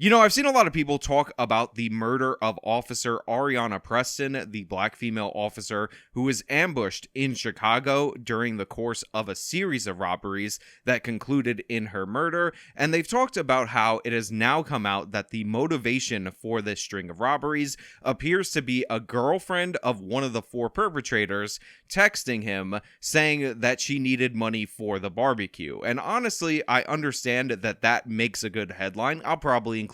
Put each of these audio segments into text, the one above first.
You know, I've seen a lot of people talk about the murder of Officer Areanah Preston, the black female officer who was ambushed in Chicago during the course of a series of robberies that concluded in her murder. And they've talked about how it has now come out that the motivation for this string of robberies appears to be a girlfriend of one of the four perpetrators texting him saying that she needed money for the barbecue. And honestly, I understand that that makes a good headline. I'll probably include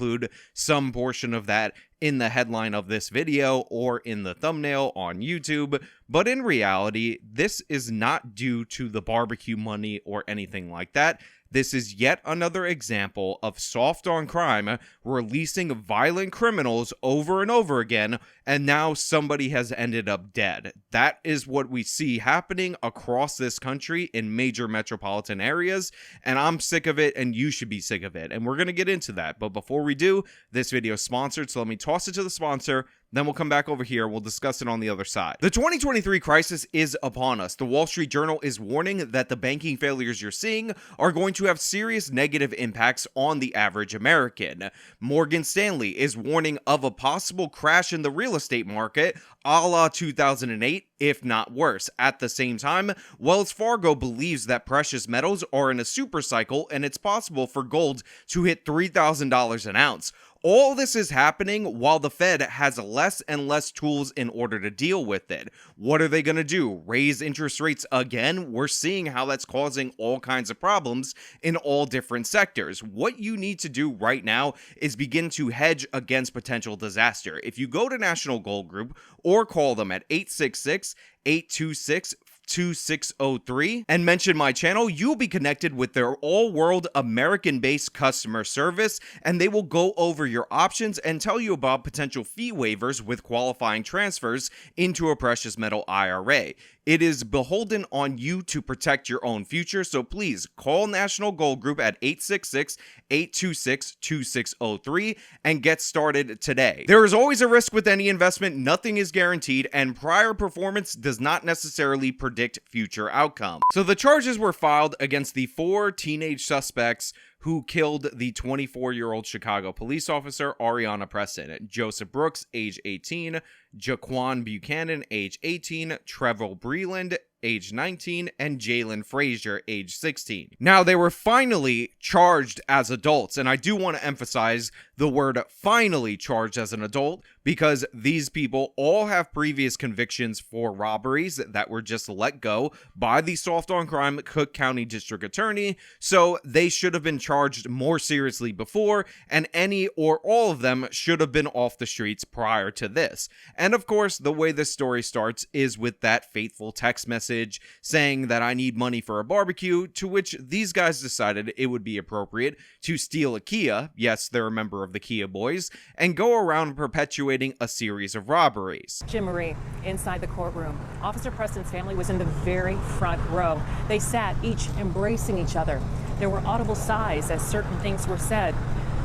some portion of that in the headline of this video or in the thumbnail on YouTube, but in reality, this is not due to the barbecue money or anything like that. This is yet another example of soft on crime releasing violent criminals over and over again, and now somebody has ended up dead. That is what we see happening across this country in major metropolitan areas, and I'm sick of it, and you should be sick of it, and we're going to get into that. But before we do, this video is sponsored, so let me toss it to the sponsor. Then we'll come back over here. We'll discuss it on the other side. The 2023 crisis is upon us. The Wall Street Journal is warning that the banking failures you're seeing are going to have serious negative impacts on the average American. Morgan Stanley is warning of a possible crash in the real estate market, a la 2008, if not worse. At the same time, Wells Fargo believes that precious metals are in a super cycle and it's possible for gold to hit $3,000 an ounce. All this is happening while the Fed has less and less tools in order to deal with it. What are they going to do? Raise interest rates again? We're seeing how that's causing all kinds of problems in all different sectors. What you need to do right now is begin to hedge against potential disaster. If you go to National Gold Group or call them at 866-826-2603 and mention my channel, you'll be connected with their all-world American-based customer service, and they will go over your options and tell you about potential fee waivers with qualifying transfers into a precious metal IRA. It is beholden on you to protect your own future, so please call National Gold Group at 866-826-2603 and get started today. There is always a risk with any investment, nothing is guaranteed, and prior performance does not necessarily predict future outcome. So the charges were filed against the four teenage suspects who killed the 24-year-old Chicago police officer Areanah Preston. Joseph Brooks, age 18, Jaquan Buchanan, age 18, Trevor Breland, age 19, and Jalen Frazier, age 16. Now, they were finally charged as adults, and I do want to emphasize the word finally charged as an adult, because these people all have previous convictions for robberies that were just let go by the soft on crime Cook County District Attorney, so they should have been charged more seriously before, and any or all of them should have been off the streets prior to this. And of course, the way this story starts is with that fateful text message saying that I need money for a barbecue, to which these guys decided it would be appropriate to steal a Kia, yes, they're a member of the Kia Boys, and go around perpetuating a series of robberies. Jim Marie, inside the courtroom. Officer Preston's family was in the very front row. They sat each embracing each other. There were audible sighs as certain things were said.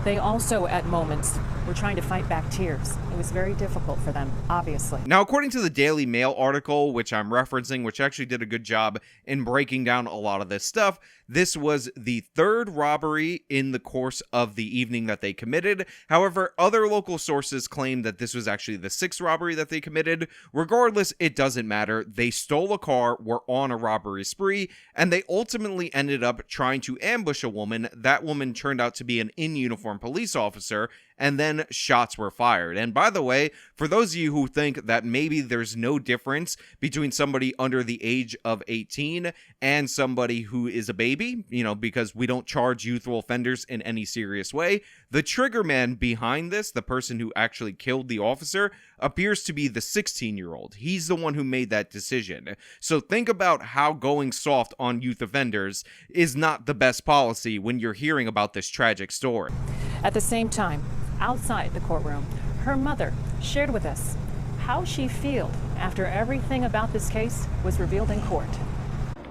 They also, at moments, were trying to fight back tears. It was very difficult for them, obviously. Now, according to the Daily Mail article, which I'm referencing, which actually did a good job in breaking down a lot of this stuff, this was the third robbery in the course of the evening that they committed. However, other local sources claim that this was actually the sixth robbery that they committed. Regardless, it doesn't matter. They stole a car, were on a robbery spree, and they ultimately ended up trying to ambush a woman. That woman turned out to be an in-uniform police officer, and then shots were fired. And by the way, for those of you who think that maybe there's no difference between somebody under the age of 18 and somebody who is a baby, you know, because we don't charge youthful offenders in any serious way, the trigger man behind this, the person who actually killed the officer, appears to be the 16-year-old. He's the one who made that decision. So think about how going soft on youth offenders is not the best policy when you're hearing about this tragic story. At the same time, outside the courtroom, her mother shared with us how she feels after everything about this case was revealed in court.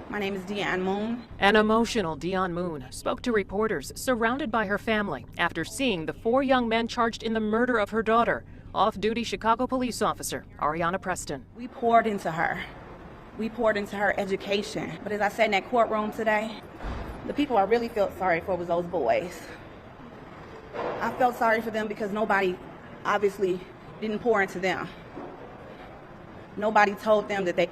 My name is Deanne Moon. An emotional Deanne Moon spoke to reporters surrounded by her family after seeing the four young men charged in the murder of her daughter, off-duty Chicago police officer Areanah Preston. We poured into her. We poured into her education. But as I said in that courtroom today, the people I really felt sorry for was those boys. I felt sorry for them because nobody obviously didn't pour into them. Nobody told them that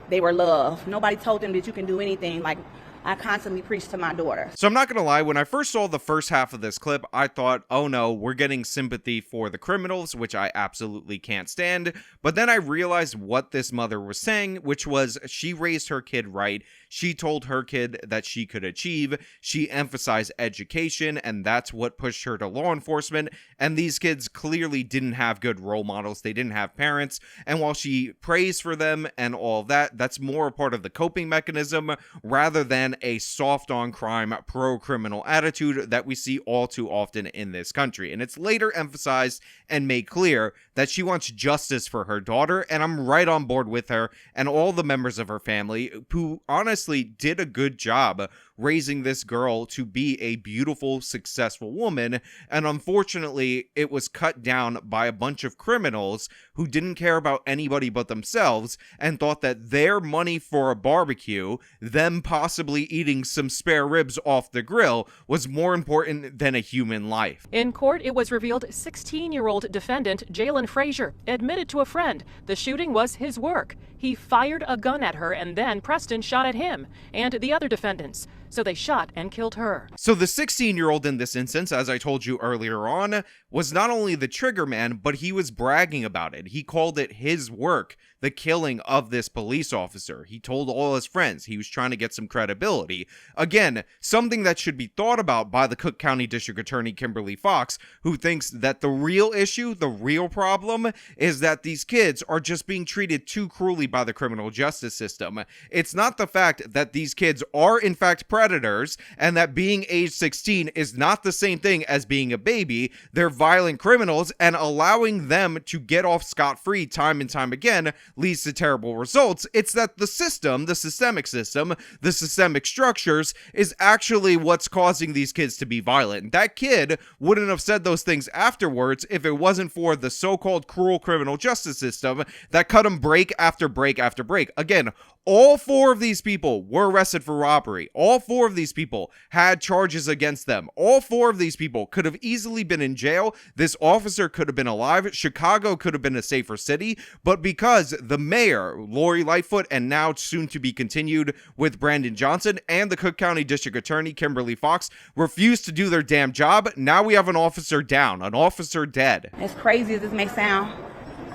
they were loved. Nobody told them that you can do anything. Like I constantly preach to my daughter. So I'm not going to lie, when I first saw the first half of this clip, I thought, oh no, we're getting sympathy for the criminals, which I absolutely can't stand. But then I realized what this mother was saying, which was she raised her kid right. She told her kid that she could achieve. She emphasized education, and that's what pushed her to law enforcement. And these kids clearly didn't have good role models. They didn't have parents. And while she prays for them and all of that, that's more a part of the coping mechanism rather than a soft on crime, pro-criminal attitude that we see all too often in this country. And it's later emphasized and made clear that she wants justice for her daughter, and I'm right on board with her and all the members of her family who honestly did a good job raising this girl to be a beautiful, successful woman. And unfortunately, it was cut down by a bunch of criminals who didn't care about anybody but themselves and thought that their money for a barbecue, them possibly eating some spare ribs off the grill, was more important than a human life. In court, it was revealed 16-year-old defendant Jalen Frazier admitted to a friend the shooting was his work. He fired a gun at her and then Preston shot at him and the other defendants. So they shot and killed her. So the 16-year-old in this instance, as I told you earlier on, was not only the trigger man, but he was bragging about it. He called it his work, the killing of this police officer. He told all his friends he was trying to get some credibility. Again, something that should be thought about by the Cook County District Attorney Kimberly Fox, who thinks that the real issue, the real problem, is that these kids are just being treated too cruelly by the criminal justice system. It's not the fact that these kids are in fact predators and that being age 16 is not the same thing as being a baby. They're violent criminals, and allowing them to get off scot-free time and time again leads to terrible results. It's that the system, the systemic system, the systemic structures is actually what's causing these kids to be violent. That kid wouldn't have said those things afterwards if it wasn't for the so-called cruel criminal justice system that cut him break after break after break. Again, all four of these people were arrested for robbery. All four of these people had charges against them. All four of these people could have easily been in jail. This officer could have been alive. Chicago could have been a safer city. But because the mayor, Lori Lightfoot, and now soon to be continued with Brandon Johnson, and the Cook County District Attorney Kimberly Fox refused to do their damn job, now we have an officer down, an officer dead. As crazy as this may sound,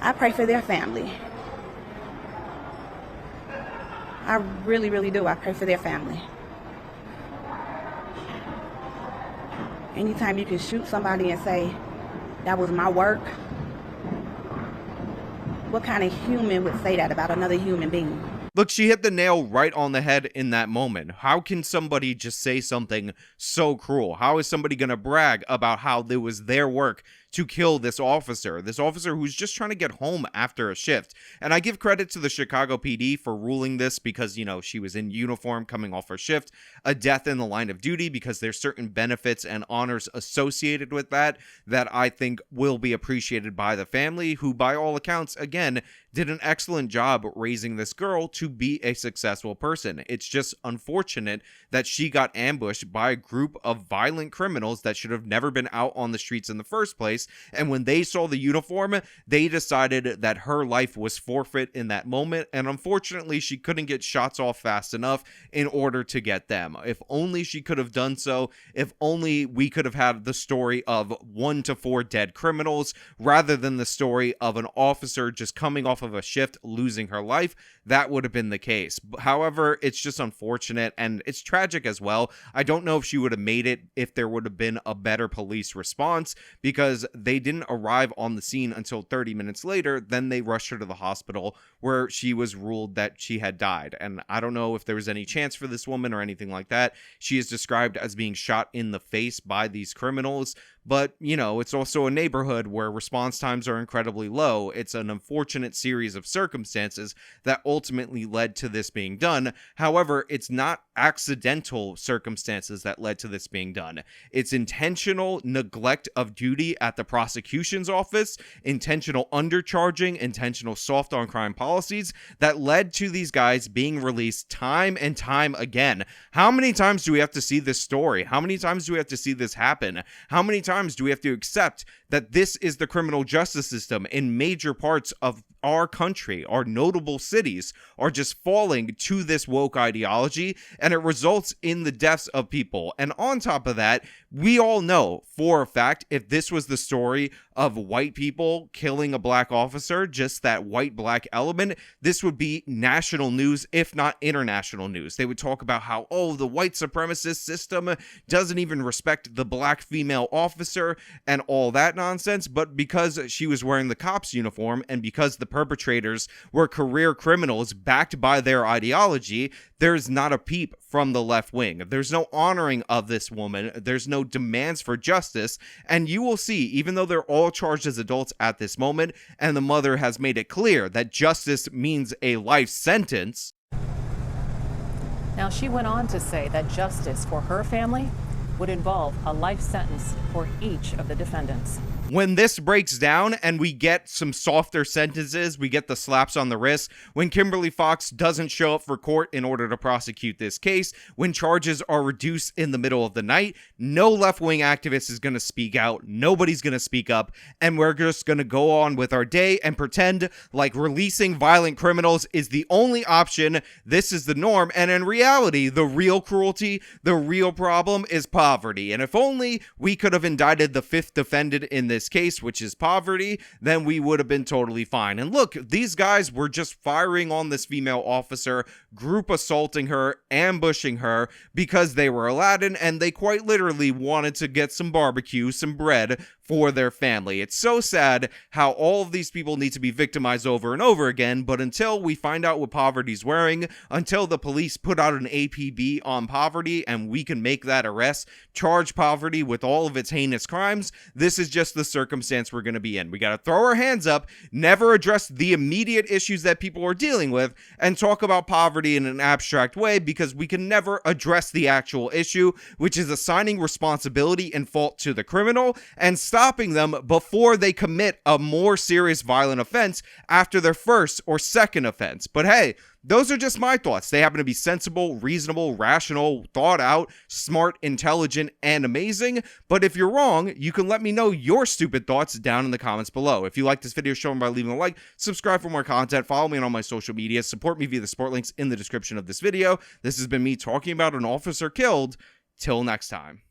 I pray for their family. I really, really do. I pray for their family. Anytime you can shoot somebody and say, that was my work, what kind of human would say that about another human being? Look, she hit the nail right on the head in that moment. How can somebody just say something so cruel? How is somebody going to brag about how it was their work to kill this officer who's just trying to get home after a shift? And I give credit to the Chicago PD for ruling this because, you know, she was in uniform coming off her shift, a death in the line of duty, because there's certain benefits and honors associated with that I think will be appreciated by the family, who by all accounts, again, did an excellent job raising this girl to be a successful person. It's just unfortunate that she got ambushed by a group of violent criminals that should have never been out on the streets in the first place. And when they saw the uniform, they decided that her life was forfeit in that moment. And unfortunately, she couldn't get shots off fast enough in order to get them. If only she could have done so. If only we could have had the story of 1 to 4 dead criminals rather than the story of an officer just coming off of a shift losing her life. That would have been the case. However, it's just unfortunate and it's tragic as well. I don't know if she would have made it if there would have been a better police response, because they didn't arrive on the scene until 30 minutes later. Then they rushed her to the hospital where she was ruled that she had died. And I don't know if there was any chance for this woman or anything like that. She is described as being shot in the face by these criminals. But, you know, it's also a neighborhood where response times are incredibly low. It's an unfortunate series of circumstances that ultimately led to this being done. However, it's not accidental circumstances that led to this being done. It's intentional neglect of duty at at the prosecution's office, intentional undercharging, intentional soft on crime policies that led to these guys being released time and time again. How many times do we have to see this story? How many times do we have to see this happen? How many times do we have to accept that this is the criminal justice system in major parts of our country? Our notable cities are just falling to this woke ideology, and it results in the deaths of people. And on top of that, we all know for a fact, if this was the story of white people killing a black officer, just that white-black element, this would be national news, if not international news. They would talk about how, oh, the white supremacist system doesn't even respect the black female officer and all that nonsense. But because she was wearing the cop's uniform and because the perpetrators were career criminals backed by their ideology, there's not a peep from the left wing. There's no honoring of this woman. There's no demands for justice. And you will see, even though they're all charged as adults at this moment, and the mother has made it clear that justice means a life sentence. Now, she went on to say that justice for her family would involve a life sentence for each of the defendants. When this breaks down and we get some softer sentences, we get the slaps on the wrist, when Kimberly Fox doesn't show up for court in order to prosecute this case, when charges are reduced in the middle of the night, no left-wing activist is going to speak out, nobody's going to speak up, and we're just going to go on with our day and pretend like releasing violent criminals is the only option, this is the norm, and in reality, the real cruelty, the real problem is poverty. And if only we could have indicted the fifth defendant in this case, which is poverty, then we would have been totally fine. And look, these guys were just firing on this female officer, group assaulting her, ambushing her because they were Aladdin and they quite literally wanted to get some barbecue, some bread for their family. It's so sad how all of these people need to be victimized over and over again, but until we find out what poverty's wearing, until the police put out an APB on poverty and we can make that arrest, charge poverty with all of its heinous crimes, this is just the circumstance we're going to be in. We got to throw our hands up, never address the immediate issues that people are dealing with, and talk about poverty in an abstract way because we can never address the actual issue, which is assigning responsibility and fault to the criminal and stopping them before they commit a more serious violent offense after their first or second offense. But hey, those are just my thoughts. They happen to be sensible, reasonable, rational, thought out, smart, intelligent, and amazing. But if you're wrong, you can let me know your stupid thoughts down in the comments below. If you like this video, show me by leaving a like, subscribe for more content, follow me on all my social media, support me via the support links in the description of this video. This has been me talking about an officer killed. Till next time.